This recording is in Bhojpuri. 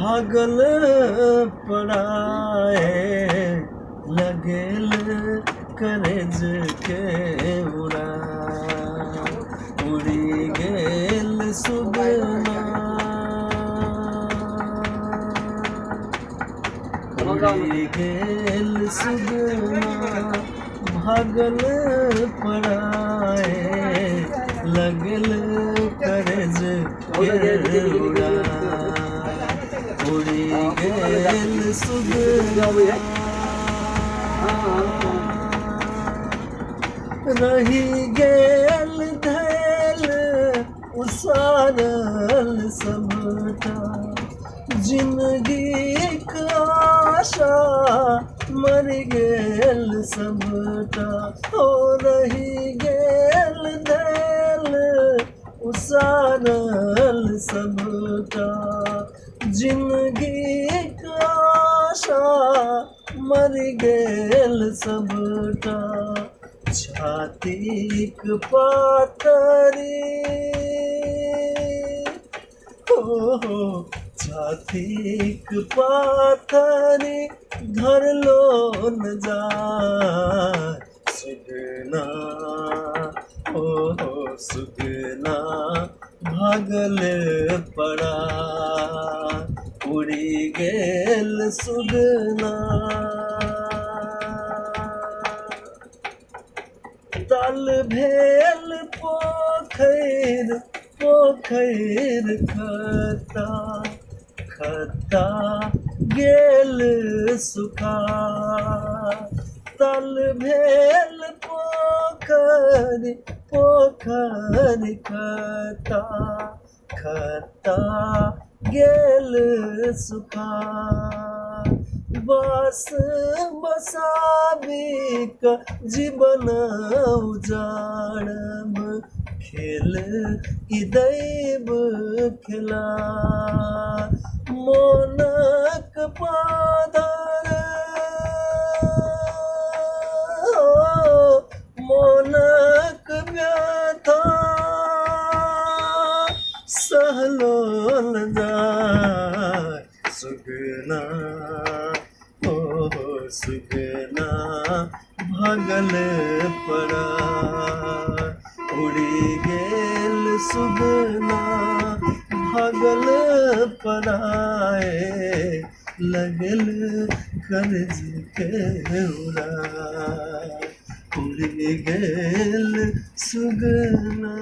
भागल पड़ाए लगेल करेज के उड़ा उड़ी गेल सुगना उड़ी गेल सुगना भागल पड़ाए लगल करेज के उड़ा उड़ी गेल सुगना रही गेल धैल उसारल सबटा जिंदगी का आशा मर गेल सबटा हो रही गेल धैल उसारल सबटा जिंदगी का आशा मर गेल सबटा छातीक पाथरी हो छातीक पाथरी धरलो न जाय सुगना हो सुगना भागल पड़ा उड़ी गेल सुगना तल भेल पोखर पोखर खता खता गेल सुखा तल भेल पोखर पोखर खता खता गेल सुखा बस बसाबिक जीवन उजाड़ब खेल ई दैब खेला मोनक पाधर मोनक व्यथा सहलो न जाय सुगना हो सुगना भागल पड़ा उड़ी गेल सुगना भागल पड़ाए लगल कर्ज के उड़ा उड़ी गेल सुगना।